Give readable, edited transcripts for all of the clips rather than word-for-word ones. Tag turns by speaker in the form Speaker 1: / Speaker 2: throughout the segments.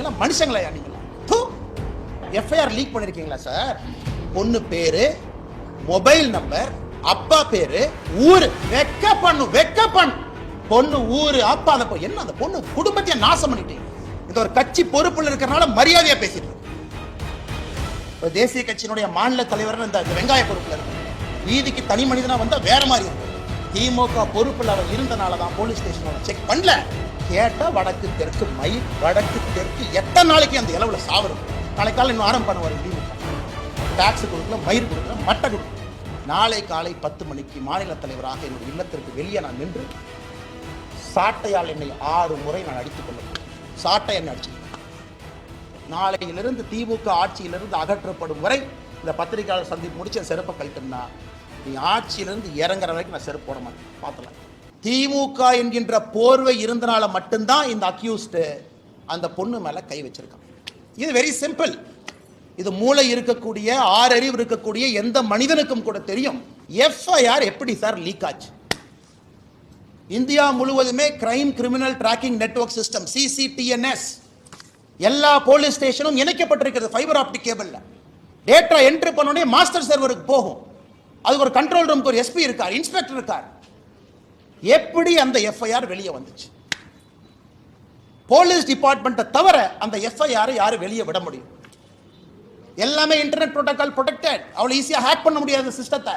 Speaker 1: எல்லாம் மனுஷங்களா நீங்களா? FIR league பண்ணிருக்கீங்களா சார்? பொண்ணு பேரு, மொபைல் நம்பர், அப்பா பேரு, ஊரு, வெக்க பண்ணு பொண்ணு ஊரு, அப்பா அந்த என்ன அந்த பொண்ணு குடும்பத்தையே நாசம் பண்ணிட்டீங்க. இந்த ஒரு கட்சி பொறுப்புல இருக்கிறனால மரியாதையா பேசிட்டு தேசிய கட்சியினுடைய மாநில தலைவர் இந்த வெங்காய பொறுப்புல இருக்கு. வீதிக்கு தனி மனிதனா வந்தா வேற மாதிரி இருக்கு. திமுக பொறுப்புல அவர் இருந்தனாலதான் போலீஸ் ஸ்டேஷன் செக் பண்ணல. கேட்டா வடக்கு தெற்கு மயில், வடக்கு தெற்கு எத்தனை நாளைக்கு அந்த இளவுல சாவரும். நாளைக்கு காலை இன்னும் ஆரம்பம் பண்ணுவார். திமுக டாக்ஸ் கொடுக்கல, மயிர் கொடுக்கல, மட்டை கொடுக்கல. நாளை காலை 10 மணிக்கு மாநில தலைவராக என்னுடைய இல்லத்திற்கு வெளியே நான் நின்று சாட்டையால் என்னை 6 முறை நான் அடித்துக் கொள்ளும். சாட்டை என்னை அடிச்சு நாளையிலிருந்து திமுக ஆட்சியிலிருந்து அகற்றப்படும் வரை இந்த பத்திரிகையாளர் சந்திப்பு முடிச்சு என் செருப்பை கழட்டுனா நீ ஆட்சியிலிருந்து இறங்குற வரைக்கும் நான் செருப்பு போட மாட்டேன். பார்க்கலாம். திமுக என்கின்ற போர்வை இருந்தனால மட்டும்தான் இந்த அக்யூஸ்டு அந்த பொண்ணு மேல கை வச்சிருக்கான். இது வெரி சிம்பிள். இது மூளை இருக்கக்கூடிய, ஆறறிவு இருக்கக்கூடிய எந்த மனிதனுக்கும் கூட தெரியும். எஃப்ஐஆர் எப்படி சார் லீக் ஆச்சு? இந்தியா முழுவதுமே crime criminal tracking network system CCTNS எல்லா போலீஸ் ஸ்டேஷனும் இணைக்கப்பட்டிருக்கிறது ஃபைபர் ஆப்டிக் கேபிள்ல. டேட்டா என்ட்ரி பண்ணோடனே மாஸ்டர் சர்வருக்கு போகும். அதுக்கு ஒரு கண்ட்ரோல் ரூமுக்கு ஒரு SP இருக்கார், இன்ஸ்பெக்டர் இருக்கார். எப்படி அந்த எஃப்ஐஆர் வெளியே வந்துச்சு? போலீஸ் டிபார்ட்மெண்ட்டை தவிர அந்த எஃப்ஐஆர் யாரும் வெளியே விட முடியும்? எல்லாமே இன்டர்நெட் புரோட்டோகால் ப்ரொடெக்டட். அவ்வளவு ஈஸியா ஹேக் பண்ண முடியாத சிஸ்டத்தை.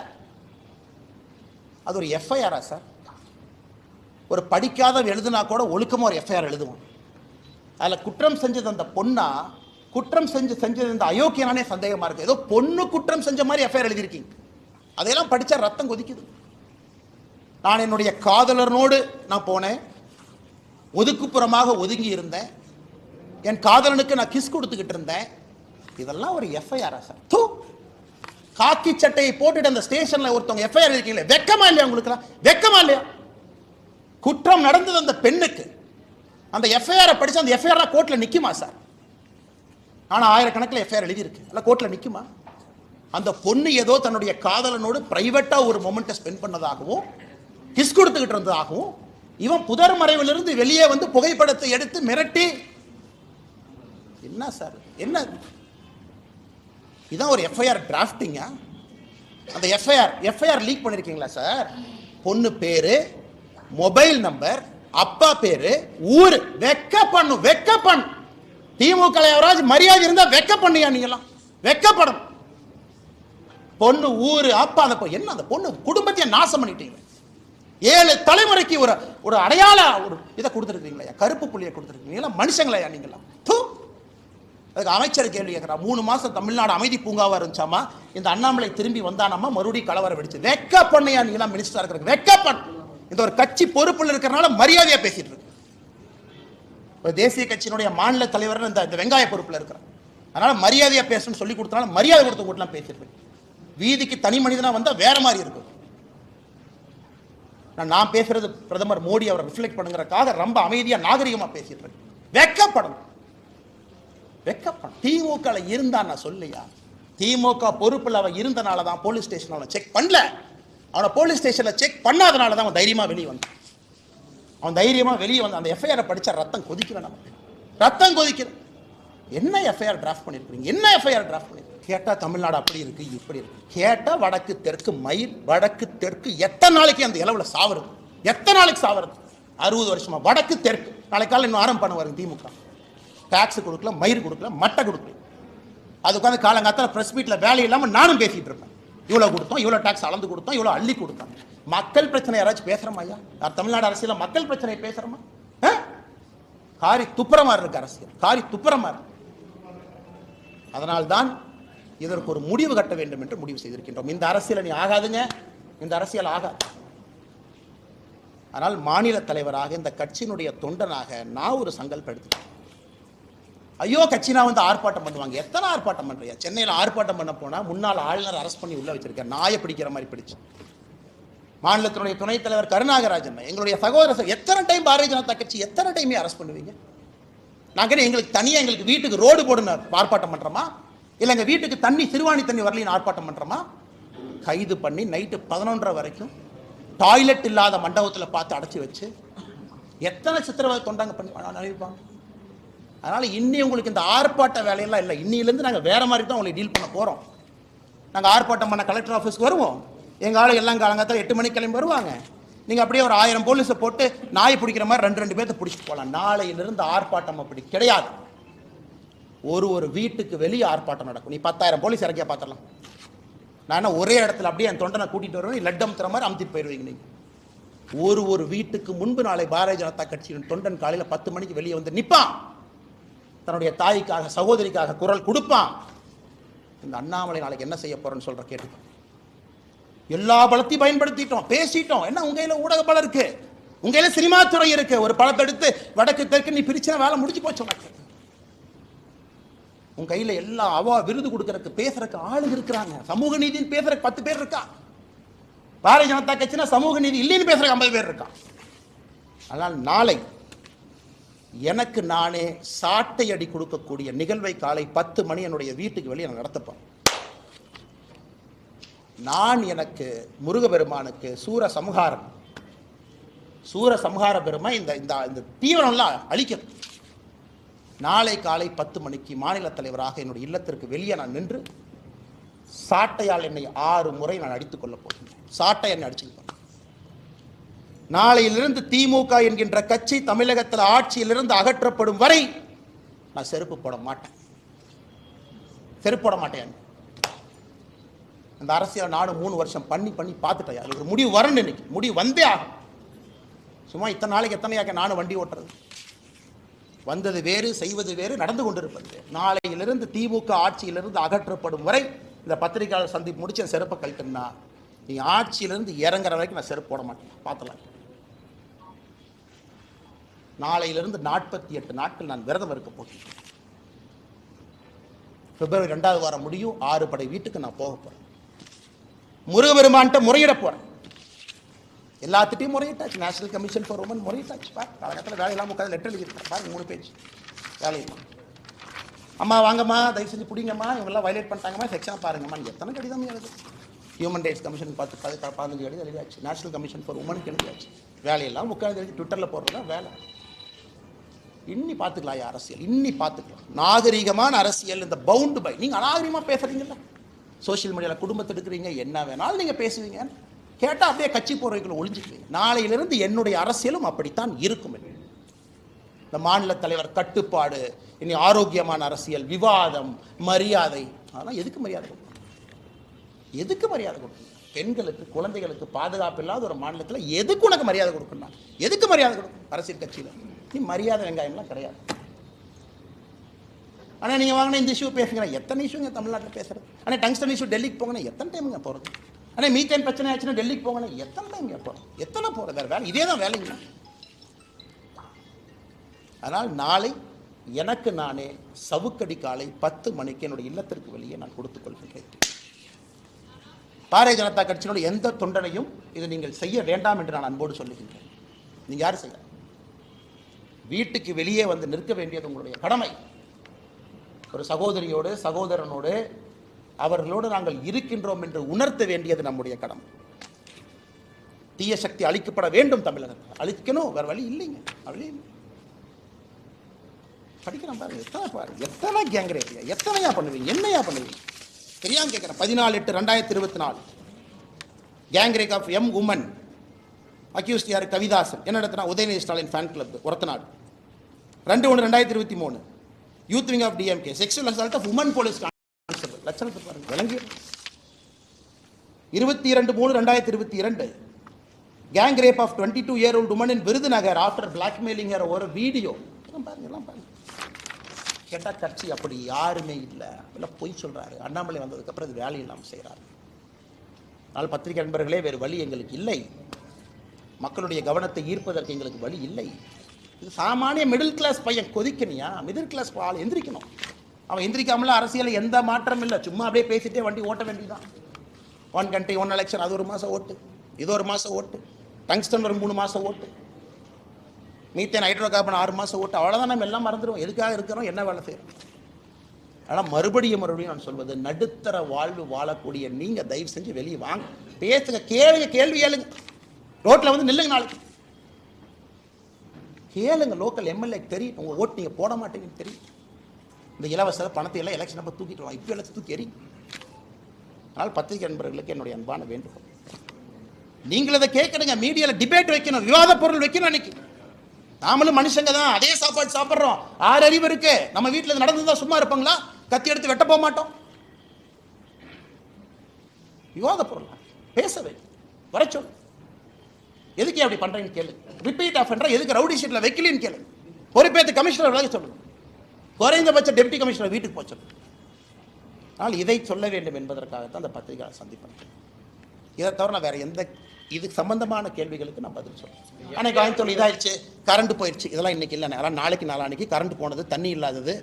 Speaker 1: அது ஒரு எஃப்ஐஆரா சார்? ஒரு படிக்காத எழுதுனா கூட ஒழுக்கமா ஒரு எஃப்ஐஆர் எழுதுவோம். அதுல குற்றம் செஞ்சது அந்த பொண்ணா, குற்றம் செஞ்சது இந்த அயோக்கியனானே சந்தேகமா இருக்கு. ஏதோ பொண்ணு குற்றம் செஞ்ச மாதிரி எஃப்ஐஆர் எழுதியிருக்கீங்க. அதையெல்லாம் படிச்சா ரத்தம் கொதிக்குது. நான் என்னுடைய காதலனோடு நான் போனேன், ஒதுக்குப்புறமாக ஒதுங்கி இருந்தேன், என் காதலனுக்கு நான் கிஸ் கொடுத்துக்கிட்டு இருந்தேன். இதெல்லாம் ஒரு எஃப்ஐஆரா சார்? காக்கி சட்டையை போட்டுட்டு அந்த ஸ்டேஷன்ல ஒருத்தவங்க எஃப்ஐஆர் இருக்கீங்களே, வெக்கமா இல்லையா உங்களுக்கு? வெக்கமா இல்லையா? குற்றம் நடந்தது அந்த பெண்ணுக்கு. அந்த எஃப்ஐஆர் படிச்சு அந்த எஃப்ஐஆர் கோர்ட்ல நிக்குமா சார்? ஆனா ஆயிரக்கணக்கில் எஃப்ஐஆர் எழுதி இருக்கு, அல்ல கோர்ட்ல நிக்குமா? அந்த பொண்ணு ஏதோ தன்னுடைய காதலனோடு பிரைவேட்டா ஒரு மொமெண்ட்டை ஸ்பெண்ட் பண்ணதாகவும் கிஸ் கொடுத்துக்கிட்டு இருந்ததாகவும் இவன் புதர் மறைவிலிருந்து வெளியே வந்து புகைப்படத்தை எடுத்து மிரட்டி, என்ன சார் என்ன இதான் ஒரு எஃப்ஐஆர் டிராஃப்டிங்கா? அந்த எஃப்ஐஆர் லீக் பண்ணிருக்கீங்களா சார்? பொண்ணு பேரு, மொபைல் நம்பர், அப்பா பேரு, ஊரு, வெக்க பண்ணு. திமுக எவராஜ் மரியாதை இருந்தா வெக்க பண்ணியா? நீங்களாம் வெக்கப்படும். பொண்ணு ஊரு, அப்பா அந்த என்ன அந்த பொண்ணு குடும்பத்தையே நாசம் பண்ணிட்டீங்க. 7 தலைமுறைக்கு ஒரு அடையாள ஒரு இதை கொடுத்துருக்கீங்களா? கருப்பு புள்ளியை கொடுத்துருக்கீங்களா? மனுஷங்களா நீங்களாம்? அதுக்கு அமைச்சர் கேள்வி கேட்கிறா. 3 மாசம் தமிழ்நாடு அமைதி பூங்காவா இருந்துச்சாமா, இந்த அண்ணாமலை திரும்பி வந்தானாமா, மறுபடியும் கலவரம் வெடிச்சு. வெக்க பண்ணையா நீங்களாம் மினிஸ்டரா இருக்கிறது? வெக்க பண்ணு. இந்த ஒரு கட்சி பொறுப்புல இருக்கிறனால மரியாதையா பேசிட்டு இருக்கு. தேசிய கட்சியினுடைய மாநில தலைவர் இந்த வெங்காய பொறுப்புல இருக்கிறார். அதனால மரியாதையா பேசணும்னு சொல்லி கொடுத்தனால மரியாதை கொடுத்து கூட்டலாம் பேசிட்டு இருக்கு. வீதிக்கு தனி மனிதனா வந்தா வேற மாதிரி இருக்கும். நான் பேசுறது பிரதமர் மோடி அவரை ரிஃப்ளெக்ட் பண்ணுங்கிறதுக்காக ரொம்ப அமைதியா நாகரிகமா பேசிட்டு இருக்கு. வெக்கப்படணும். திமுக இருந்தா நான் சொல்லியா? திமுக பொறுப்புல அவன் இருந்தனால தான் போலீஸ் ஸ்டேஷன் அவனை செக் பண்ணல. அவனை போலீஸ் ஸ்டேஷன்ல செக் பண்ணாதனால தான் அவன் தைரியமா வெளியே வந்தான். அந்த எஃப்ஐஆர் படிச்சா ரத்தம் கொதிக்கல. நமக்கு ரத்தம் கொதிக்கல. என்ன எஃப்ஐஆர் டிராஃப்ட் பண்ணிருக்கீங்க? என்ன எஃப்ஐஆர் டிராஃப்ட் பண்ணி கேட்டா தமிழ்நாடு அப்படி இருக்கு இப்படி இருக்கு. கேட்டா வடக்கு தெற்கு மயில், வடக்கு தெற்கு எத்தனை நாளைக்கு அந்த இளவுல சாவறது? எத்தனை நாளைக்கு சாவறது? 60 வருஷமா வடக்கு தெற்கு. நாளைக்கு காலை இன்னும் ஆரம்பம் பண்ணுவாரு. திமுக டாக்ஸ் கொடுக்கல, மயிர் கொடுக்கல, மட்டை கொடுக்கல. அது உட்காந்து காலங்காத்தால பிரஸ் மீட்ல வேலை இல்லாம நானும் பேசிட்டு இருப்பேன். இவ்வளவு கொடுத்தோம், இவ்வளவு டாக்ஸ் அளந்து கொடுத்தோம், இவ்வளவு அள்ளி கொடுத்தோம். மக்கள் பிரச்சனை யாராச்சும் பேசுறோமா? ஐயா, தமிழ்நாடு அரசியல மக்கள் பிரச்சனை பேசுறோமா? காரி துப்புரமா இருக்கு அரசியல், காரி துப்புரமா இருக்கு. அதனால்தான் இதற்கு ஒரு முடிவு கட்ட வேண்டும் என்று முடிவு செய்திருக்கின்றோம். இந்த அரசியல் நீ ஆகாதுங்க, இந்த அரசியல் ஆகாது. ஆனால் மாநில தலைவராக இந்த கட்சியினுடைய தொண்டனாக நான் ஒரு சங்கல்பம் எடுத்துட்டேன். ஐயோ கட்சினா வந்து ஆர்ப்பாட்டம் பண்ணுவாங்க. எத்தனை ஆர்ப்பாட்டம் பண்றியா? சென்னையில் ஆர்ப்பாட்டம் பண்ண போனா முன்னாள் ஆளுநர் அரெஸ்ட் பண்ணி உள்ள வச்சிருக்கார். நாயை பிடிக்கிற மாதிரி பிடிச்சு. மாநிலத்தினுடைய துணைத் தலைவர் கருணாகராஜன், எங்களுடைய சகோதரர், எத்தனை டைம் பாரதிய ஜனதா கட்சி எத்தனை டைமே அரெஸ்ட் பண்ணுவீங்க? நாங்கள் எங்களுக்கு தனியாக எங்களுக்கு வீட்டுக்கு ரோடு போடுன்னு ஆர்ப்பாட்டம் பண்றோமா? இல்லை எங்கள் வீட்டுக்கு தண்ணி சிறுவாணி தண்ணி வரலின்னு ஆர்ப்பாட்டம் பண்றோமா? கைது பண்ணி நைட்டு 11:30 வரைக்கும் டாய்லெட் இல்லாத மண்டபத்தில் பார்த்து அடைச்சி வச்சு எத்தனை சித்திரவதை தொண்டாங்க பண்ணி அனுப்பிப்பாங்க. அதனால இன்னி உங்களுக்கு இந்த ஆர்ப்பாட்ட வேலையெல்லாம் இல்லை. இன்னிலேருந்து நாங்கள் வேற மாதிரி தான் உங்களை டீல் பண்ண போகிறோம். நாங்கள் ஆர்ப்பாட்டம் பண்ண கலெக்டர் ஆஃபீஸ்க்கு வருவோம். எங்கள் ஆளு எல்லாம் காலங்காலத்தில் 8 மணிக்கு கிளம்பி வருவாங்க. நீங்கள் அப்படியே ஒரு 1000 போலீஸை போட்டு நாய் பிடிக்கிற மாதிரி 2 பேர்த்த பிடிச்சிட்டு போகலாம். நாளையிலிருந்து ஆர்ப்பாட்டம் அப்படி கிடையாது. ஒரு வீட்டுக்கு வெளியே ஆர்ப்பாட்டம் நடக்கும். நீ 10,000 போலீஸ் இறக்கியா பார்த்துடலாம். நான் என்ன ஒரே இடத்துல அப்படியே என் தொண்டனை கூட்டிகிட்டு வருவேன், லட்டு அமுத்துற மாதிரி அமுத்திட்டு போயிடுவீங்க. நீங்கள் ஒரு வீட்டுக்கு முன்பு நாளை பாரதிய ஜனதா கட்சியின் தொண்டன் காலையில் 10 மணிக்கு வெளியே வந்து நிற்பான். தன்னுடைய தாய்க்காக சகோதரிக்காக குரல் கொடுப்பான். இந்த அண்ணாமலை நாளைக்கு என்ன செய்ய போறேன்னு சொல்ற கேட்டு எல்லா பலத்தையும் பயன்படுத்திட்டோம், பேசிட்டோம். என்ன உங்க கையில ஊடக பலம் இருக்கு, உங்க கையில சினிமா துறை இருக்கு. ஒரு பலத்தை எடுத்து வடக்கு தெற்கு நீ பிரிச்சா வேலை முடிஞ்சு போச்சு. உங்க கையில எல்லா விருது கொடுக்கறதுக்கு பேசுறதுக்கு ஆளுங்க இருக்கிறாங்க. சமூக நீதினு பேசுறதுக்கு 10 பேர் இருக்கா. பாரதிய ஜனதா கட்சினா சமூக நீதி இல்லைன்னு பேசுறதுக்கு 50 பேர் இருக்கா. அதனால் நாளை எனக்கு நானே சாட்டை அடி கொடுக்கக்கூடிய நிகழ்வை காலை 10 மணி என்னுடைய வீட்டுக்கு வெளியே நான் நடத்தப்போம். நான் எனக்கு முருகபெருமானுக்கு சூர சம்ஹார பெருமை இந்த தீவிரம்லாம் அழிக்கிறது. நாளை காலை 10 மணிக்கு மாநில தலைவராக என்னுடைய இல்லத்திற்கு வெளியே நான் நின்று சாட்டையால் என்னை 6 முறை நான் அடித்துக் கொள்ளப் போகிறேன். சாட்டை என்னை அடிச்சுக்கிட்டேன். நாளையிலிருந்து திமுக என்கின்ற கட்சி தமிழகத்தில் ஆட்சியிலிருந்து அகற்றப்படும் வரை நான் செருப்பு போட மாட்டேன். அந்த அரசியல் நாடு 3 வருஷம் பண்ணி பார்த்துட்டேன். அது ஒரு முடிவு வரணும். இன்னைக்கு முடிவு வந்தே ஆகும். சும்மா இத்தனை நாளைக்கு எத்தனையாக்க நானும் வண்டி ஓட்டுறது. வந்தது வேறு, செய்வது வேறு, நடந்து கொண்டிருப்பது. நாளையிலிருந்து திமுக ஆட்சியிலிருந்து அகற்றப்படும் வரை இந்த பத்திரிகையாளர் சந்திப்பு முடிச்சு என் செருப்பை கழட்டுன்னா நீ ஆட்சியிலிருந்து இறங்குற வரைக்கும் நான் செருப்பு போட மாட்டேன். பார்த்துலாம். நாளையிலிருந்து 48 நாட்கள் நான் விரதம் இருக்க போகிறேன். பிப்ரவரி 2வது வாரம் முடியும். 6 படை வீட்டுக்கு நான் போக போறேன். முருகபெருமான்கிட்ட முறையிட போறேன். எல்லாத்திட்டையும் முறையிட்டாச்சு. நேஷனல் கமிஷன் ஃபார் உமன் முறையிட்டாச்சு. காலகட்டத்தில் வேலையெல்லாம் உட்காந்து லெட்டர் எழுதியிருக்கேன். பாருங்க 3 பேஜ் வேலையில். அம்மா வாங்கம்மா, தயவு செஞ்சு பிடிங்கம்மா, இவங்கெல்லாம் வயலேட் பண்ணிட்டாங்கம்மா, செக்ஷனை பாருங்கம்மா. எத்தனை கடிதம் எழுது. ஹியூமன் ரைட்ஸ் கமிஷன் 15 கடிதம் எழுதியாச்சு. நேஷனல் கமிஷன் ஃபார் உமனுக்கு எழுதியாச்சு. வேலையெல்லாம் உட்காந்து எழுதி ட்விட்டரில் போடுறதா வேலை. இன்னி பார்த்துக்கலாம் அரசியல், இன்னி பார்த்துக்கலாம். நாகரிகமான அரசியல். இந்த பவுண்டு பை நீங்கள் அநாகரிகமாக பேசுறீங்கல்ல, சோசியல் மீடியாவில் குடும்பத்தை எடுக்கிறீங்க, என்ன வேணாலும் நீங்கள் பேசுவீங்க. கேட்டால் அப்படியே கட்சி போறவைக்குள்ள ஒளிஞ்சுக்குவீங்க. நாளையிலிருந்து என்னுடைய அரசியலும் அப்படித்தான் இருக்கும். இந்த மாநில தலைவர் கட்டுப்பாடு, இனி ஆரோக்கியமான அரசியல், விவாதம், மரியாதை. அதெல்லாம் எதுக்கு மரியாதை கொடுக்கணும்? எதுக்கு மரியாதை கொடுக்கணும்? பெண்களுக்கு குழந்தைகளுக்கு பாதுகாப்பு இல்லாத ஒரு மாநிலத்தில் எதுக்கு உனக்கு மரியாதை கொடுக்கணும்? எதுக்கு மரியாதை கொடுக்கணும்? அரசியல் கட்சியில் நீ மரியாதை வெங்காயம்லாம் கிடையாது. ஆனால் நீங்கள் வாங்கினா இந்த இஷ்யூ பேசுங்க. எத்தனை இஷ்யூங்க தமிழ்நாட்டில் பேசுறது? ஆனால் டங்ஸ்டன் இஷ்யூ டெல்லிக்கு போங்கன்னா எத்தனை டைமுங்க போகிறது? ஆனால் மீத்தேன் பிரச்சனை ஆச்சுன்னா டெல்லிக்கு போங்கன்னா எத்தனை டைம் போகிறோம்? எத்தனை போகிறது? வேறு வேலை இதே தான் வேலைங்க. அதனால் நாளை எனக்கு நானே சவுக்கடி காலை 10 மணிக்கு என்னுடைய இல்லத்திற்கு வெளியே நான் கொடுத்துக் கொள்கிறேன். பாரதிய ஜனதா கட்சியினுடைய எந்த தொண்டனையும் இது நீங்கள் செய்ய வேண்டாம் என்று நான் அன்போடு சொல்லுகின்றேன். நீங்கள் யாரும் செய்ய, வீட்டுக்கு வெளியே வந்து நிற்க வேண்டியது உங்களுடைய கடமை. ஒரு சகோதரியோடு சகோதரனோடு அவர்களோடு நாங்கள் இருக்கின்றோம் என்று உணர்த்த வேண்டியது நம்முடைய கடமை. தீய சக்தி அழிக்கப்பட வேண்டும். தமிழகத்தில் அழிக்கணும், வேற வழி இல்லைங்க. வழி இல்லை. படிக்கிறேன் பாருங்க, எத்தனை கேங்ரேப்பியா, எத்தனையா பண்ணுவீங்க, என்னையா பண்ணுவீங்க தெரியாம கேட்குறேன். 14/8/2024 கேங்ரேக் ஆஃப் எம் உமன் அக்யூஸ்ட் யார்? கவிதாசன். என்ன நடத்தினா? Udhayanidhi Stalin fan club Orathanadu. 2/1/2023 youth wing of DMK sexual assault of woman police constable. லட்சணத்தை பாருங்க, விளங்கி. 22/3/2022 gang rape of 22-year-old woman in Virudhunagar after blackmailing ஒரு வீடியோ. எல்லாம் பாருங்க. கேட்டால் கட்சி அப்படி யாருமே இல்லை, எல்லாம் பொய் சொல்கிறாரு. அண்ணாமலை வந்ததுக்கப்புறம் இது வேலை இல்லாமல் செய்கிறாரு. அதனால் பத்திரிகை நண்பர்களே, வேறு வழி எங்களுக்கு இல்லை. மக்களுடைய கவனத்தை ஈர்ப்பதற்கு எங்களுக்கு வழி இல்லை. இது சாமானிய மிடில் கிளாஸ் பையன் கொதிக்கணியா? மிடில் கிளாஸ் ஆள் எந்திரிக்கணும். அவன் எந்திரிக்காமல அரசியல் எந்த மாற்றம் இல்லை. சும்மா அப்படியே பேசிட்டே வண்டி ஓட்ட வேண்டியதான். 1 country 1 election, அது 1 மாதம் ஓட்டு, இது 1 மாதம் ஓட்டு, டங்ஸ்டன் ஒரு 3 மாதம் ஓட்டு, மீத்தேன் ஹைட்ரோ கார்பன் 6 மாதம் ஓட்டு. அவ்வளோதான். நம்ம எல்லாம் மறந்துடுவோம். எதுக்காக இருக்கிறோம், என்ன வேலை செய்கிறோம். ஆனால் மறுபடியும் நான் சொல்வது, நடுத்தர வாழ்வு வாழக்கூடிய நீங்கள் தயவு செஞ்சு வெளியே வாங்க, பேசுங்க, கேளுங்க, கேள்வி ஏழுங்க, ரோட்டில் வந்து நில்லுங்க. நாளைக்கு கேளுங்க, லோக்கல் எம்எல்ஏ தெரியும், உங்க ஓட்டு நீங்க போட மாட்டீங்கன்னு தெரியும். இந்த இலவச பணத்தை எல்லாம் எலெக்ஷன் அப்போ தூக்கிட்டு வா, இப்போ எல்லாம் தூக்கி எறி. அதனால் பத்திரிகை நண்பர்களுக்கு என்னுடைய அன்பான வேண்டுகோள், நீங்கள் அதை கேட்கணுங்க, மீடியாவில் டிபேட் வைக்கணும், விவாத பொருள் வைக்கணும். அன்னைக்கு நாமளும் மனுஷங்க தான், அதே சாப்பாடு சாப்பிட்றோம், 6 அறிவு இருக்கு. நம்ம வீட்டில் நடந்துதான் சும்மா இருப்பாங்களா? கத்தி எடுத்து வெட்ட போக மாட்டோம். விவாத பொருள் பேசவே வர சொல்லு. எதுக்கு அப்படி பண்றீங்கன்னு கேளு. ரிப்பீட் ஆஃபெண்டர் எதுக்கு ரவுடி ஷீட்ல வைக்கலன்னு கேளு. பொறுப்பேற்று கமிஷனர் விலக சொல்லுங்க. குறைந்தபட்ச டெப்டி கமிஷனர் வீட்டுக்கு போச்சு. ஆனால் இதை சொல்ல வேண்டும் என்பதற்காகத்தான் அந்த பத்திரிகையாளர் சந்திப்பேன். இதை தவிர நான் வேற எந்த இதுக்கு சம்பந்தமான கேள்விகளுக்கு நான் பதில் சொல்றேன். ஆனால் காயத்தொழில் இதாயிடுச்சு, கரண்ட் போயிடுச்சு, இதெல்லாம் இன்னைக்கு இல்லை. அதெல்லாம் நாளைக்கு நாளானிக்கு கரண்ட் போனது, தண்ணி இல்லாதது,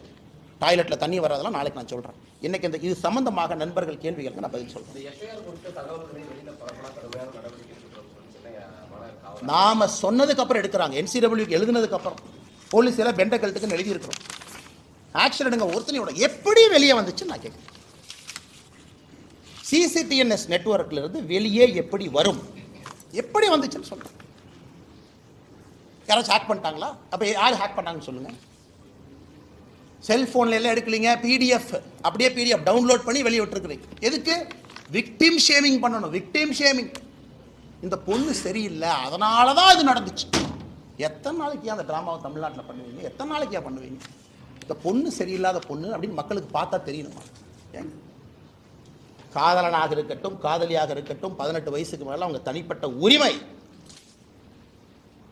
Speaker 1: டாய்லெட்டில் தண்ணி வராதெல்லாம் நாளைக்கு நான் சொல்கிறேன். இன்னைக்கு இந்த இது சம்பந்தமாக நண்பர்கள் கேள்விகளுக்கு நான் பதில் சொல்கிறேன். நாம சொன்னதுக்கு அப்புறம் எடுக்கிறாங்க. NCW எழுதுனதுக்கு அப்புறம் போலீஸ் எல்லாம் பெண்ட கழுத்துக்குன்னு எழுதியிருக்கிறோம். ஆக்ஷன் எடுங்க. ஒருத்தனையோட எப்படி வெளியே வந்துச்சு நான் கேட்குறேன். CCTNS நெட்வொர்க்ல இருந்து வெளியே எப்படி வரும், எப்படி வந்துச்சுன்னு சொல்றேன். யாராச்சும் ஹேக் பண்ணிட்டாங்களா? அப்ப யார் ஹேக் பண்ணாங்கன்னு சொல்லுங்க. செல்போன்ல எல்லாம் எடுக்கலீங்க, PDF அப்படியே PDF டவுன்லோட் பண்ணி வெளியே விட்டுருக்கிறீங்க. எதுக்கு? விக்டிம் ஷேமிங் பண்ணணும். Victim shaming. இந்த பொண்ணு சரியில்லை, அதனால தான் இது நடந்துச்சு. எத்தனை நாளைக்கு அந்த டிராமாவை தமிழ்நாட்டில் பண்ணுவீங்க? எத்தனை நாளைக்கு பண்ணுவீங்க? இந்த பொண்ணு சரியில்லாத பொண்ணு அப்படின்னு மக்களுக்கு பார்த்தா தெரியணுமா? காதலனாக இருக்கட்டும், காதலியாக இருக்கட்டும், 18 வயசுக்கு மேல அவங்க தனிப்பட்ட உரிமை.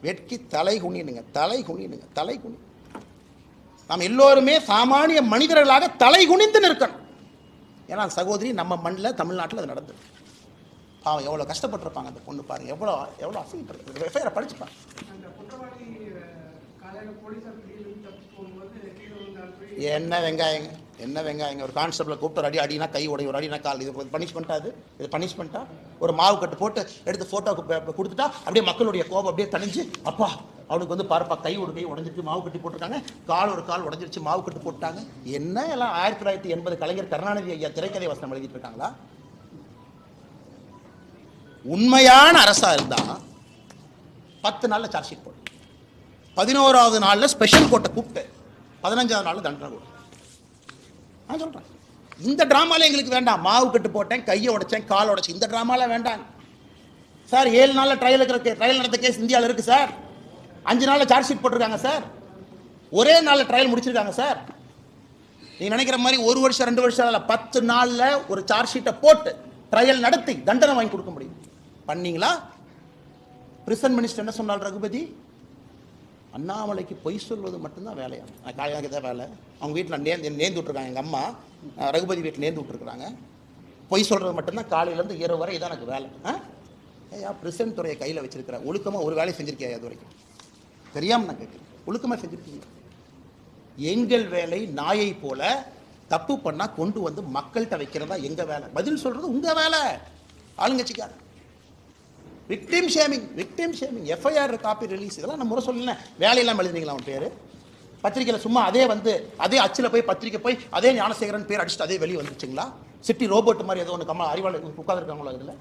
Speaker 1: வெட்கி தலை குனினுங்க, தலை குனினுங்க, தலை குனி. நாம் எல்லோருமே சாமானிய மனிதர்களாக தலை குனிந்து நிற்கணும். ஏன்னா சகோதரி நம்ம மண்ணில் தமிழ்நாட்டில் அது நடந்தது. பாவம் எவ்வளோ கஷ்டப்பட்டிருப்பாங்க அந்த பொண்ணு. பாருங்க எவ்வளோ எவ்வளோ அசிங்கப்பட்டு. எஃப்ஐஆரை படிச்சுப்பாங்க. என்ன வெங்காயங்க, என்ன வெங்காயங்க. ஒரு கான்ஸ்டபிளை கூப்பிட்டு ஒரு அடி அடினா கை உடைய, ஒரு அடினா கால். இது பனிஷ்மெண்ட்டா? இது பனிஷ்மெண்ட்டா? ஒரு மாவு கட்டு போட்டு எடுத்து ஃபோட்டோக்கு கொடுத்துட்டா அப்படியே மக்களுடைய கோபம் அப்படியே தணிஞ்சு, அப்பா அவனுக்கு வந்து பாருப்பா கை ஒரு கை உடஞ்சிருச்சு, மாவு கட்டி போட்டிருக்காங்க, கால் ஒரு கால் உடஞ்சிருச்சு, மாவு கட்டு போட்டாங்க. என்ன எல்லாம் 1980 கலைஞர் கருணாநிதி ஐயா திரைக்கதை வசனம் எழுதிட்டு இருக்காங்களா? உண்மையான அரசா இருந்தா 10 நாள்ல சார்ஜ் ஷீட் போடும், 11வது நாள்ல ஸ்பெஷல் கோர்ட்டை கூப்பிட்டு 15வது நாள்ல தண்டனை கொடுக்கும். நான் சொல்றேன், இந்த டிராமால எங்களுக்கு வேண்டாம். மாவு கட்டு போட்டேன், கையை உடைச்சேன், கால் உடைச்சேன், இந்த டிராமால வேண்டாம் சார். 7 நாள்ல ட்ரையல் நடந்த கேஸ் இந்தியாவில் இருக்கு சார். 5 நாள்ல சார்ஜ் ஷீட் போட்டிருக்காங்க சார். ஒரே நாள்ல ட்ரையல் முடிச்சிருக்காங்க சார். நீங்க நினைக்கிற மாதிரி 1 வருஷம் 2 வருஷம் இல்ல, 10 நாள்ல ஒரு சார்ஜ் ஷீட்டை போட்டு ட்ரையல் நடத்தி தண்டனை வாங்கி கொடுக்க முடியும். பண்ணீங்களா? பிரிசன் மினிஸ்டர் என்ன சொன்னார் ரகுபதி? அண்ணாமலைக்கு பொய் சொல்வது மட்டும்தான் வேலையா? காயாக தான் வேலை. அவங்க வீட்டில் நேர்ந்து விட்டுருக்காங்க. எங்கள் அம்மா ரகுபதி வீட்டில் நேர்ந்து விட்டுருக்குறாங்க. பொய் சொல்கிறது மட்டும்தான் காலையிலேருந்து இரவு வரை இதான் எனக்கு வேலை. ஏயா பிரிசன் துறையை கையில் வச்சிருக்கிற, ஒழுக்கமாக ஒரு வேலையை செஞ்சிருக்கியா? அது வரைக்கும் தெரியாமல் நான் கேட்குறேன். ஒழுக்கமாக செஞ்சிருக்கீங்க. எங்கள் வேலை நாயை போல தப்பு பண்ணால் கொண்டு வந்து மக்கள்கிட்ட வைக்கிறதா எங்கள் வேலை. பதில் சொல்கிறது உங்கள் வேலை. ஆளுங்கட்சிக்கார victim shaming, victim shaming, FIR copy release, இதெல்லாம் நம்ம முறை சொல்லல. வேலையெல்லாம் எழுதுனீங்களா அவன் பேர் பத்திரிகையில்? சும்மா அதே அச்சில் போய் பத்திரிக்கை போய் அதே ஞானசேகரன் பேர் அடிச்சுட்டு அதே வெளியே வந்துச்சுங்களா? சிட்டி ரோபோட் மாதிரி ஏதோ ஒன்று கம்மா அறிவாளர் உட்காந்துருக்காங்களோ அதில்.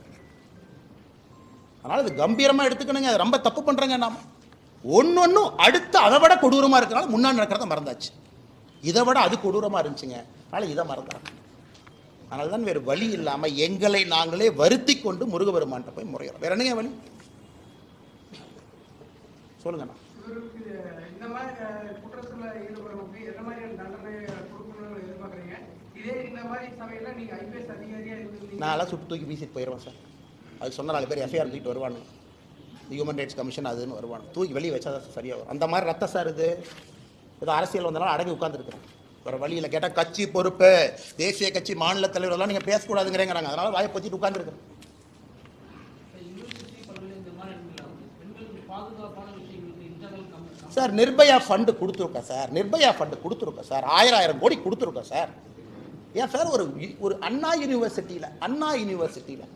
Speaker 1: அதனால் இது கம்பீரமாக எடுத்துக்கணுங்க. அது ரொம்ப தப்பு பண்ணுறேங்க. நாம் ஒன்னொன்னும் அடுத்து அதை விட கொடூரமாக இருக்கிறனால முன்னாடி நடக்கிறத மறந்தாச்சு. இதை விட அது கொடூரமாக இருந்துச்சுங்க, அதனால் இதை மறந்தாங்க. அதனால தான் வேறு வழி இல்லாமல் எங்களை நாங்களே வருத்தி கொண்டு முருகபெருமான்கிட்ட போய் முறையிறோம். வேற என்னங்க வழி சொல்லுங்கண்ணா? நான் சுட்டு தூக்கி வீசிட்டு போயிடுவேன் சார். அது சொன்ன 4 பேர் எஃப்ஐஆர் தூக்கிட்டு வருவாங்க. ஹியூமன் ரைட்ஸ் கமிஷன் அதுன்னு வருவாங்க. தூக்கி வெளியே வச்சா தான் சரியாக வரும். அந்த மாதிரி ரத்த சார் இது ஏதோ அரசியல் வந்தாலும் அடங்கி உட்காந்துருக்குறேன். வேறு வழியில் கேட்டால் கட்சி பொறுப்பு, தேசிய கட்சி மாநில தலைவரெல்லாம் நீங்கள் பேசக்கூடாதுங்கிறேங்கிறாங்க. அதனால வாயை பற்றிட்டு உட்காந்துருக்குறேன். சார் நிர்பயா ஃபண்டு கொடுத்துருக்கோம் சார். நிர்பயா ஃபண்டு கொடுத்துருக்கோம் சார். 1000 கோடி கொடுத்துருக்கோம் சார். ஏன் சார் ஒரு அண்ணா யூனிவர்சிட்டியில்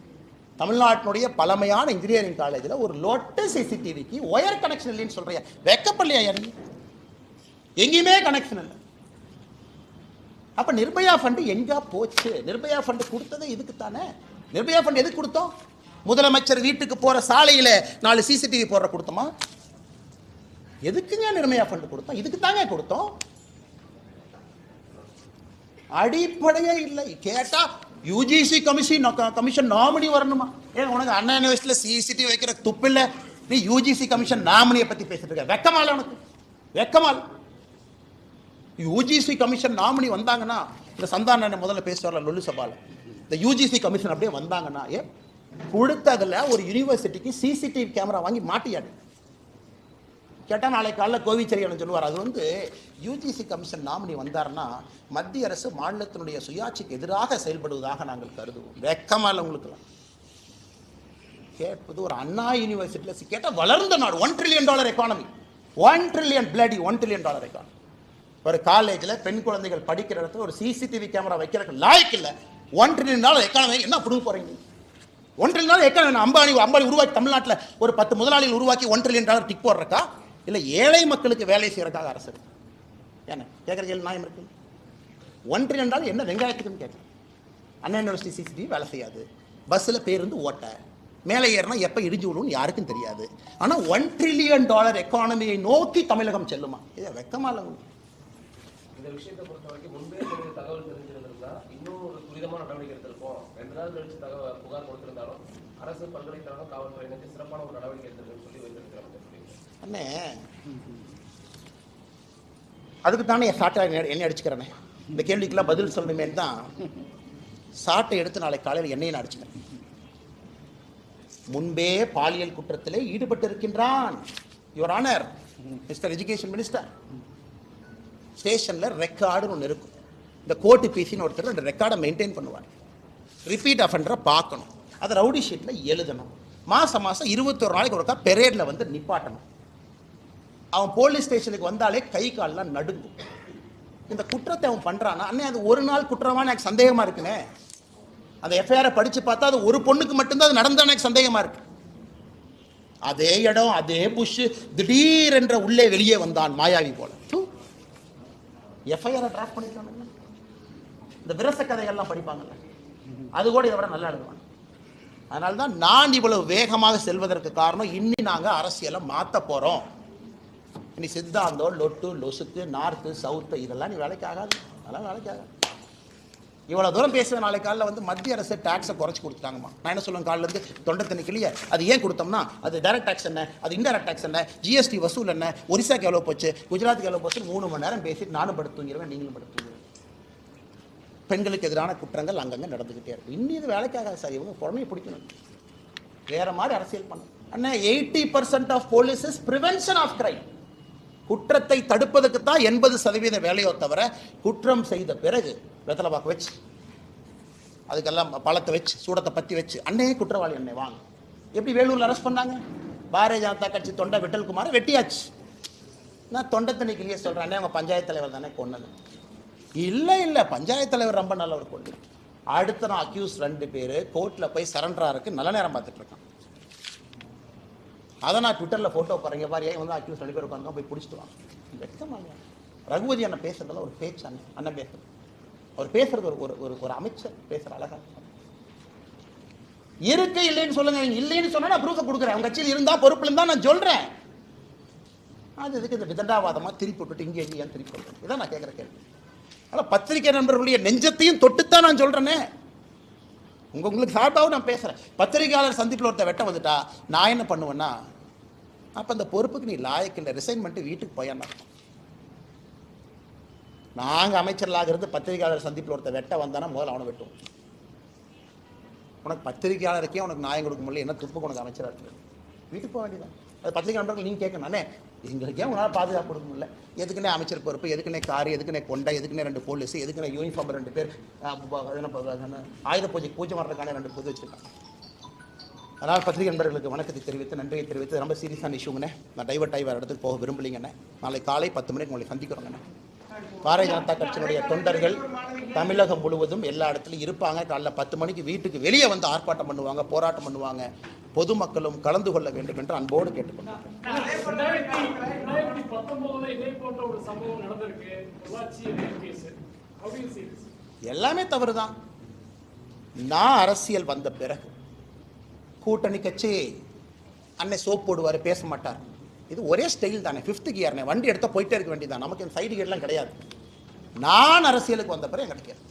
Speaker 1: தமிழ்நாட்டினுடைய பழமையான இன்ஜினியரிங் காலேஜில் ஒரு லோட்டஸ் சிசிடிவிக்கு ஒயர் கனெக்ஷன் இல்லைன்னு சொல்றியா? வெக்கப்படலையா? யாரு எங்கேயுமே கனெக்ஷன் இல்லை. அப்ப நிர்பயா ஃபண்டு எங்க போச்சு? நிர்பயா ஃபண்டு கொடுத்தது இதுக்கு தானே. நிர்பயா ஃபண்டு எதுக்கு கொடுத்தோம்? முதலமைச்சர் வீட்டுக்கு போற சாலையில 4 சிசிடிவி போடுற கொடுத்தோமா? எதுக்குங்க நிர்மயா ஃபண்ட் கொடுத்தோம்? இதுக்கு தாங்க கொடுத்தோம். அடிப்படையே இல்லை. கேட்டா யூஜிசி கமிஷன் நாமினி வரணுமா? ஏன் உனக்கு அண்ணா யூனிவர்சிட்டியில சிசிடிவி வைக்கிற துப்பு இல்லை, நீ யூஜிசி கமிஷன் நாமினியை பத்தி பேசிட்டு இருக்க? வெக்கமால உனக்கு? வெக்கமால். யூஜிசி கமிஷன் நாமினி வந்தாங்கன்னா, இந்த சந்தான முதல்ல பேசுவார்ல லொல்லு சபால, இந்த யூஜிசி கமிஷன் அப்படியே வந்தாங்கன்னா, ஏன் கொடுத்ததுல ஒரு யூனிவர்சிட்டிக்கு சிசிடிவி கேமரா வாங்கி மாட்டியாடு கேட்டால் நாளைக்கு காலையில் கோவிச்செழியன் சொல்லுவார். அது வந்து யூஜிசி கமிஷன் நாமினி வந்தார்னா மத்திய அரசு மாநிலத்தினுடைய சுயாட்சிக்கு எதிராக செயல்படுவதாக நாங்கள் கருதுவோம். வெக்கமா இல்லை உங்களுக்குலாம்? கேட்பது ஒரு அண்ணா யூனிவர்சிட்டியில் கேட்டால் வளர்ந்த நாடு, $1 trillion economy, $1 trillion $1 trillion economy. ஒரு காலேஜில் பெண் குழந்தைகள் படிக்கிற இடத்துல ஒரு சிசிடிவி கேமரா வைக்கிறதுக்கு லாய்க்கு இல்லை. $1 trillion எக்கானமி என்ன பிடுங்க போறீங்க? $1 trillion எக்கானமி அம்பானி உருவாக்கி தமிழ்நாட்டில் ஒரு 10 முதலாளிகள் உருவாக்கி $1 trillion டிக் போடுறக்கா? இல்லை ஏழை மக்களுக்கு வேலை செய்யறதுக்காக அரசு இருக்கு? ஏன்னா கேட்குற கேள்வி நியாயம் இருக்கு. $1 trillion என்ன வெங்காயத்துக்குன்னு கேட்குறேன். அண்ணா யூனிவர்சிட்டி சிசிடிவி வேலை செய்யாது, பஸ்ஸில் பேருந்து ஓட்ட, மேலே ஏறினா எப்போ இடிஞ்சு விடுன்னு யாருக்கும் தெரியாது. ஆனால் $1 trillion எக்கானமியை நோக்கி தமிழகம் செல்லுமா? இதை வெக்கமா இல்லை?
Speaker 2: இந்த விஷயத்தை பொறுத்த வரைக்கும் முன்பே தகவல் தெரிஞ்சிருந்தா இன்னும் ஒரு துரிதமான நடவடிக்கை எடுத்திருப்போம். 2 நாள் கழிச்சு புகார் கொடுத்திருந்தாலும் அரசு பல்கலைக்கழகம் காவல்துறையினருக்கு சிறப்பான ஒரு நடவடிக்கை எடுத்திருக்குன்னு சொல்லி வைத்திருக்கிறாங்க.
Speaker 1: அண்ணே அதுக்கு தானே சாட்டை எண்ணெய் அடிச்சுக்கிறேனே. இந்த கேள்விக்கெல்லாம் பதில் சொல்லணுமே தான் சாட்டை எடுத்து நாளை காலையில் எண்ணெயை அடிச்சுக்கிறேன். முன்பே பாலியல் குற்றத்திலே ஈடுபட்டு இருக்கின்றான் your honour mister education minister. ஸ்டேஷன்ல ரெக்கார்டுன்னு ஒன்று இருக்கும். இந்த கோர்ட்டு பிசின்னு ஒருத்தர் அந்த ரெக்கார்டை மெயின்டைன் பண்ணுவார். ரிப்பீட் அஃபெண்டரை பார்க்கணும், அதை ரவுடி ஷீட்டில் எழுதணும். மாதம் 21 நாளைக்கு ஒருக்கா பெரேடில் வந்து நிப்பாட்டணும். அவன் போலீஸ் ஸ்டேஷனுக்கு வந்தாலே கை கால்லாம் நடுங்கும். இந்த குற்றத்தை அவன் பண்ணுறான்னா, அண்ணே அது ஒரு நாள் குற்றமா எனக்கு சந்தேகமாக இருக்குனே. அந்த எஃப்ஐஆரை படித்து பார்த்தா அது ஒரு பொண்ணுக்கு மட்டும்தான் அது நடந்தா எனக்கு சந்தேகமாக இருக்கு. அதே இடம் அதே புஷ் திடீர் என்ற உள்ளே வெளியே வந்தான் மாயாவி போல. எஃப்ஐஆரை டிராஃப்ட் பண்ணிருக்காங்க. இந்த விரச கதைகள்லாம் படிப்பாங்கல்ல, அது கூட இதை விட நல்லா எழுதுவாங்க. அதனால தான் நான் இவ்வளவு வேகமாக செல்வதற்கு காரணம், இன்னி நாங்கள் அரசியலை மாற்ற போகிறோம். இனி சித்தாந்தம் லொட்டு லொசுக்கு நார்த்து சவுத்து இதெல்லாம் நீ வேலைக்கு ஆகாது, அதெல்லாம் வேலைக்கு ஆகாது. இவ்வளோ தூரம் பேசுகிற நாளை காலில் வந்து மத்திய அரசு டேக்ஸை குறைச்சி கொடுத்துட்டாங்கம்மா. நான் என்ன சொல்லுவேன், காலிலேருந்து தொண்டை தண்ணிக்கலையே அது ஏன் கொடுத்தோம்னா, அது டைரக்ட் டேக்ஸ் என்ன, அது இன்டைரக்ட் டேக்ஸ் என்ன, ஜிஎஸ்டி வசூல் என்ன, ஒரிசாக்கு எவ்வளோ போச்சு, குஜராத்துக்கு எவ்வளோ போச்சு, 3 மணி நேரம் பேசிட்டு நானும் படுத்து தூங்கிடுவேன், நீங்களும் படுத்து தூங்கிடுவேன். பெண்களுக்கு எதிரான குற்றங்கள் அங்கங்கே நடந்துக்கிட்டே இருக்கும். இன்னும் இது வேலைக்காக சார், இவங்க புறமையை பிடிக்கணும், வேற மாதிரி அரசியல் பண்ணணும். அண்ணா 80% of police is prevention of crime. குற்றத்தை தடுப்பதற்கு தான் 80% வேலையோ தவிர குற்றம் செய்த பிறகு வெத்தலை பாக்கு வச்சு அதுக்கெல்லாம் பழத்தை வச்சு சூடத்தை பற்றி வச்சு அண்ணே குற்றவாளி அண்ணே வாங்க. எப்படி வேலூரில் அரெஸ்ட் பண்ணாங்க? பாரதிய ஜனதா கட்சி தொண்டை விட்டல்குமாரை வெட்டியாச்சு. நான் தொண்டை தண்ணிக்கிலேயே சொல்கிறேன், அண்ணே அவங்க பஞ்சாயத்து தலைவர் தானே கொன்னது. இல்லை பஞ்சாயத்து தலைவர் ரொம்ப நல்லவர் கொண்டு. அடுத்த நான் அக்யூஸ் 2 பேர் கோர்ட்டில் போய் சரண்டராருக்கு நல்ல நேரம் பார்த்துட்டு இருக்கான். அதை நான் ட்விட்டரில் ஃபோட்டோ பாருங்க பாரு, வந்து அக்யூஸ் 2 பேர் உட்காந்து போய் பிடிச்சிட்டு வாங்க. வெட்கமாங்க. ரகுபதி அண்ணன் பேசுறதுல ஒரு பேச்சு, அண்ணன் பேசுறது, அவர் பேசுறது ஒரு அமைச்சர் பேசுற அழகா இருக்கு. இல்லைன்னு சொல்லுங்க, இல்லைன்னு சொன்னா நான் ப்ரூஃபை கொடுக்குறேன். அவங்க கட்சியில் இருந்தா பொறுப்புல இருந்தா நான் சொல்றேன். அது இதுக்கு இந்த விதண்டாவாதமா திருப்பி விட்டுட்டு இங்கே ஏன் திருப்பி சொல்றேன், இதான் நான் கேட்குற கேள்வி. ஆனால் பத்திரிகை நண்பர்களுடைய நெஞ்சத்தையும் தொட்டுத்தான் நான் சொல்றேனே. உங்களுக்கு சார்பாகவும் நான் பேசுறேன். பத்திரிகையாளர் சந்திப்பில் ஒருத்தர் வெட்ட வந்துட்டா நான் என்ன பண்ணுவேன்னா, அப்போ அந்த பொறுப்புக்கு நீ லாயக்கு இல்லை, ரிசைன் பண்ணிட்டு வீட்டுக்கு போயான்னா. நாங்கள் அமைச்சர்களாக இருந்து பத்திரிகையாளர் சந்திப்பில் ஒருத்தர் வெட்ட வந்தானா முதல்ல அவனை வெட்டுவோம். உனக்கு பத்திரிகையாளருக்கே உனக்கு நியாயம் கொடுக்க முடியல, என்ன துப்புக்கு உனக்கு அமைச்சராக இருக்கு, வீட்டுக்கு போக வேண்டியதான். அது பத்திரிகை நண்பர்கள் நீங்கள் கேட்கணும், அண்ணே எங்களுக்கே உங்களால் பாதுகாப்பு கொடுக்க முடியல, எதுக்குன்னே அமைச்சர் பொறுப்பு, எதுக்குன்னே காரு, எதுக்குன்னே கொண்டை, எதுக்குன்னே 2 போலீஸ், எதுக்குன்னே யூனிஃபார்ம் 2 பேர், ஆயுத பூஜைக்கு பூஜை பண்ணுறதுக்கான 2 பொது வச்சுருக்காங்க. அதனால் பத்திரிகை நண்பர்களுக்கு வணக்கத்தை தெரிவித்து நன்றியை தெரிவித்து, ரொம்ப சீரியஸான இஷ்யூங்கண்ணே. நான் டைவர்ட் ஆகி வேறு இடத்துக்கு போக விரும்பலிங்கண்ணே. நாளை காலை 10 மணிக்கு உங்களை சந்திக்கிறோங்கண்ணே. பாரதிய ஜனதா கட்சியினுடைய தொண்டர்கள் தமிழகம் முழுவதும் எல்லா இடத்துலையும் இருப்பாங்க. காலைல 10 மணிக்கு வீட்டுக்கு வெளியே வந்து ஆர்ப்பாட்டம் பண்ணுவாங்க, போராட்டம் பண்ணுவாங்க. பொதுமக்களும் கலந்து கொள்ள வேண்டும் என்று அன்போடு கேட்டுக்கொண்டாங்க. எல்லாமே தவறுதான். நான் அரசியல் வந்த பிறகு கூட்டணி கட்சி அன்னை சோப் போடுவார், பேச மாட்டார். இது ஒரே ஸ்டைல் தானே, 5th கியர்னே, வண்டி எடுத்தால் போயிட்டே இருக்க வேண்டியதான், நமக்கு இந்த சைடு கியர்லாம் கிடையாது. நான் அரசியலுக்கு வந்த பிறகு என்கிட்ட கேட்க,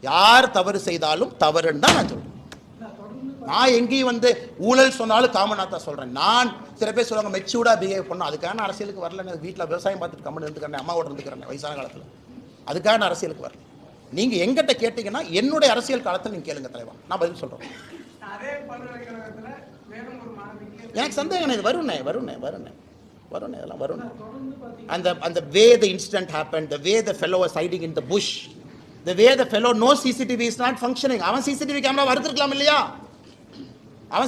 Speaker 1: யார் தவறு செய்தாலும் தவறுன்னு தான் நான் சொல்றேன். நான் எங்கேயும் வந்து ஊழல் சொன்னாலும் காமனாக சொல்றேன். நான் சில பேர் சொல்லுவாங்க மெச்சூர்டா பிஹேவ் பண்ணணும், அதுக்கான அரசியலுக்கு வரல. வீட்டில் விவசாயம் பார்த்துட்டு கம்மன் இருந்துக்கிறேன், அம்மாவோட இருந்துக்கிறேன் வயசான காலத்தில், அதுக்கான அரசியலுக்கு வரல. நீங்க எங்கிட்ட கேட்டீங்கன்னா என்னுடைய அரசியல் காலத்தில் நீங்க கேளுங்க தலைவா, நான் பதில் சொல்றேன். எனக்கு சந்தேகம் இது வரும்னே இதெல்லாம் வரும். அந்த வே the incident happened, the way the fellow was hiding in the bush, the way the fellow knows CCTV is not functioning. அவன் CCTV கேமரா வறுத்திருக்கலாம் இல்லையா? அதனால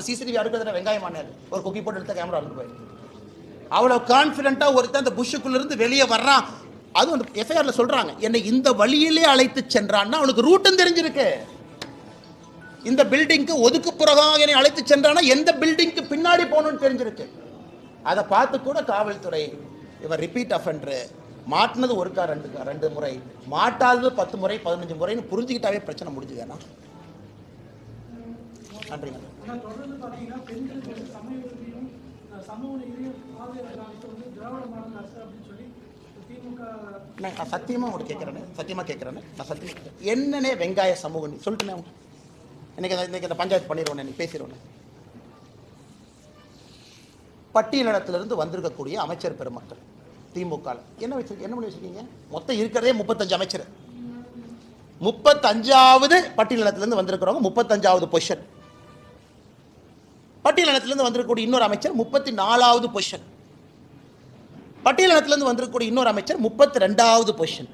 Speaker 1: CCTV அறுக்கிறதுல வெங்காயம் ஆனாரு, ஒரு குக்கி போட்டு எடுத்த கேமரா அறுத்து போயிருக்கு. அவ்வளவு கான்ஃபிடென்ட்டா ஒருத்தன் அந்த புஷ்ஷுக்குள்ள இருந்து வெளியே வர்றான். அது வந்து எஃப்ஐஆர்ல சொல்றாங்க, என்னை இந்த வழியிலே அழைத்து சென்றான்னா அவனுக்கு ரூட்டும் தெரிஞ்சிருக்கு. இந்த பில்டிங்க்கு ஒதுக்குப்புறமாக என்னை அழைத்து சென்றானா எந்த பில்டிங்க்கு பின்னாடி போகணும்னு தெரிஞ்சிருக்கு. அதை பார்த்து கூட காவல்துறை இவன் ரிப்பீட் அஃபெண்டர், மாட்டினது ஒருக்கா ரெண்டு முறை, மாட்டாதது 10 முறை 15 முறைன்னு புரிஞ்சுக்கிட்டாவே பிரச்சனை முடிஞ்சுதுன்னா. நன்றிங்க. நான் சத்தியமா உங்களுக்கு கேட்கிறேன், என்னன்னே வெங்காய சமூகம் சொல்லிட்டேன். இன்னைக்கு இந்த பஞ்சாயத்து பண்ணிடுவோம், நீ பேசிடுவோம். பட்டியலிடத்திலிருந்து வந்திருக்கக்கூடிய அமைச்சர் பெருமக்கள் திமுக என்ன பண்ணி வச்சிருக்கீங்க? மொத்தம் இருக்கிறதே 35 அமைச்சர். 35வது பட்டியலிடத்திலிருந்து வந்திருக்கிறவங்க 35வது பொசிஷன். பட்டியலிடத்திலிருந்து வந்திருக்கக்கூடிய இன்னொரு அமைச்சர் 34வது பொசிஷன். பட்டியலிடத்திலிருந்து வந்திருக்கக்கூடிய இன்னொரு அமைச்சர் 32வது பொசிஷன்.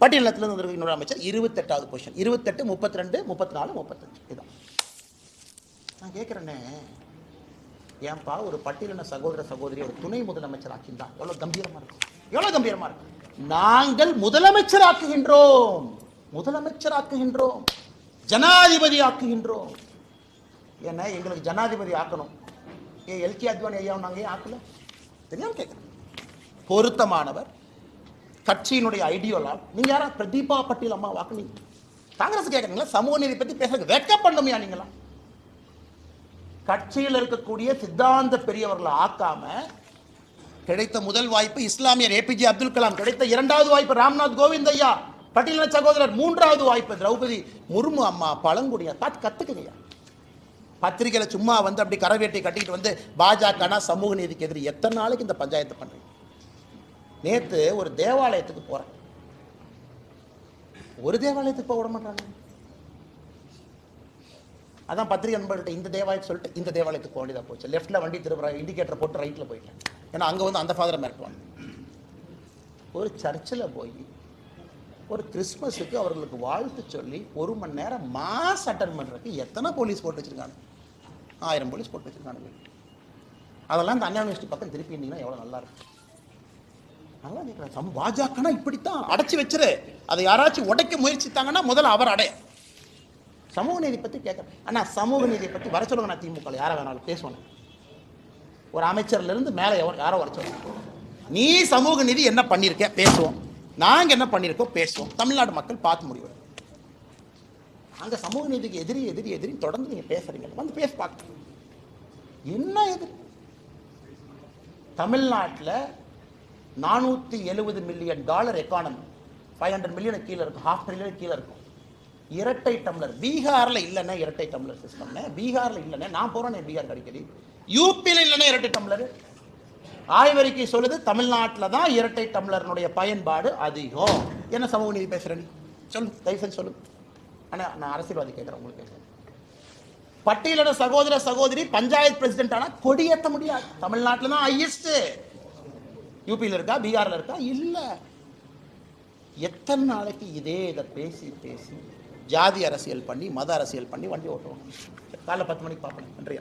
Speaker 1: பட்டியலிடத்திலிருந்து வந்திருக்க இன்னொரு அமைச்சர் 28வது பொசிஷன். 28, 32, 34, 35 இதான். நான் கேட்கிறேன்னே, ஏன்பா ஒரு பட்டியலின சகோதர சகோதரி ஒரு துணை முதலமைச்சர் ஆக்கின்றா எவ்வளவு கம்பீரமா இருக்கும். நாங்கள் முதலமைச்சர் ஆக்குகின்றோம், ஜனாதிபதி ஆக்குகின்றோம். ஏன்னா எங்களுக்கு ஜனாதிபதி ஆக்கணும், எல்கே அத்வானி ஐயா நாங்க ஏன் ஆக்கல தெரியாம கேட்கிறேன். பொருத்தமானவர், கட்சியினுடைய ஐடியோலால். நீங்க யாரா பிரதீபா பட்டீல் அம்மா வாக்குனீங்க? காங்கிரஸ் கேட்கறீங்களா? சமூக நீதி பத்தி பேசுறது வெட்கப்படணுமையா? நீங்களா கட்சியில் இருக்கக்கூடிய சித்தாந்த பெரியவர்களை ஆக்காம, கிடைத்த முதல் வாய்ப்பு இஸ்லாமியர் APJ அப்துல் கலாம், கிடைத்த 2வது வாய்ப்பு ராம்நாத் கோவிந்த் ஐயா பட்டியலின சகோதரர், 3வது வாய்ப்பு திரௌபதி முர்மு அம்மா பழங்குடியா. பார்த்து கத்துக்குங்க. பத்திரிகையில சும்மா வந்து அப்படி கரவேட்டை கட்டிக்கிட்டு வந்து பாஜக சமூக நீதிக்கு எதிரி. எத்தனை நாளைக்கு இந்த பஞ்சாயத்து பண்றீங்க? நேத்து ஒரு தேவாலயத்துக்கு போறேன், ஒரு தேவாலயத்துக்கு போக விட மாட்டாங்க. அதான் பத்திரிகை நண்பர்கள்ட்ட இந்த தேவாலயத்தை சொல்லிட்டு இந்த தேவாலயத்துக்கு போக வேண்டியதாக போச்சு. லெஃப்ட்ல வண்டி திரும்ப இண்டிகேட்டர் போட்டு ரைட்ல போயிட்டேன். ஏன்னா அங்க வந்து அந்த ஃபாதரை மிரட்டுவாங்க. ஒரு சர்ச்சில் போய் ஒரு கிறிஸ்மஸுக்கு அவர்களுக்கு வாழ்த்து சொல்லி 1 மணி நேரம் மாஸ் அட்டன் பண்றதுக்கு எத்தனை போலீஸ் போட்டு வச்சிருக்காங்க? 1000 போலீஸ் போட்டு வச்சிருக்காங்க. அதெல்லாம் இந்த அண்ணா யூனிவர்சிட்டி பக்கம் திருப்பி இருந்தீங்கன்னா எவ்வளவு நல்லா இருக்கும். நல்லா கேட்குறேன். பாஜகனா இப்படித்தான் அடைச்சி வச்சிரு. அதை யாராச்சும் உடைக்க முயற்சித்தாங்கன்னா முதல்ல அவர் அடைய. சமூக நீதி பத்தி கேட்கறேன். ஆனா சமூக நீதியை பத்தி வர சொல்லுங்க. நான் திமுக யாரை வேணாலும் பேசுவேன். ஒரு அமைச்சர்ல இருந்து மேல யாரோ வர சொல்லுங்க. நீ சமூக நீதி என்ன பண்ணிருக்க பேசுவோம், நாங்க என்ன பண்ணிருக்கோம் பேசுவோம். தமிழ்நாடு மக்கள் பார்த்து முடிவு. அங்க சமூக நீதிக்கு எதிரி எதிரி எதிரி தொடர்ந்து நீங்க பேசுறீங்க. வந்து பேச பார்க்க என்ன எதிரி? தமிழ்நாட்டில் $470 மில்லியன் எக்கானமி, 500 மில்லியன் கீழே இருக்கும், $500 மில்லியன் கீழே இருக்கும். இரட்டை டம்ளர் பீகார்ல இல்லைன்னா இரட்டை டம்ளர் சிஸ்டம்னு, பீகார்ல இல்லைன்னா நான் போறேன் பீகார் அடிக்கடி, யூபியில் இல்லைன்னா இரட்டை டம்ளர். ஆய்வறிக்கை சொல்லுது தமிழ்நாட்டில் தான் இரட்டை டம்ளர்னுடைய பயன்பாடு அதிகம். என்ன சமூக நீதி பேசுறேன் சொல்லு, தயவுசெய்து சொல்லு. ஆனால் நான் அரசியல்வாதி கேட்குறேன், உங்களுக்கு பேசுறேன். பட்டியலின சகோதர சகோதரி பஞ்சாயத்து பிரசிடென்ட் ஆனா கொடியேற்ற முடியாது. தமிழ்நாட்டில் தான் ஹையஸ்ட். யூபியில் இருக்கா, பீகார்ல இருக்கா? இல்ல. எத்தனை நாளைக்கு இதை பேசி பேசி ஜாதி அரசியல் பண்ணி மத அரசியல் பண்ணி வண்டி ஓட்டுவாங்க. காலைல 10 மணிக்கு பார்ப்பேன். நன்றி.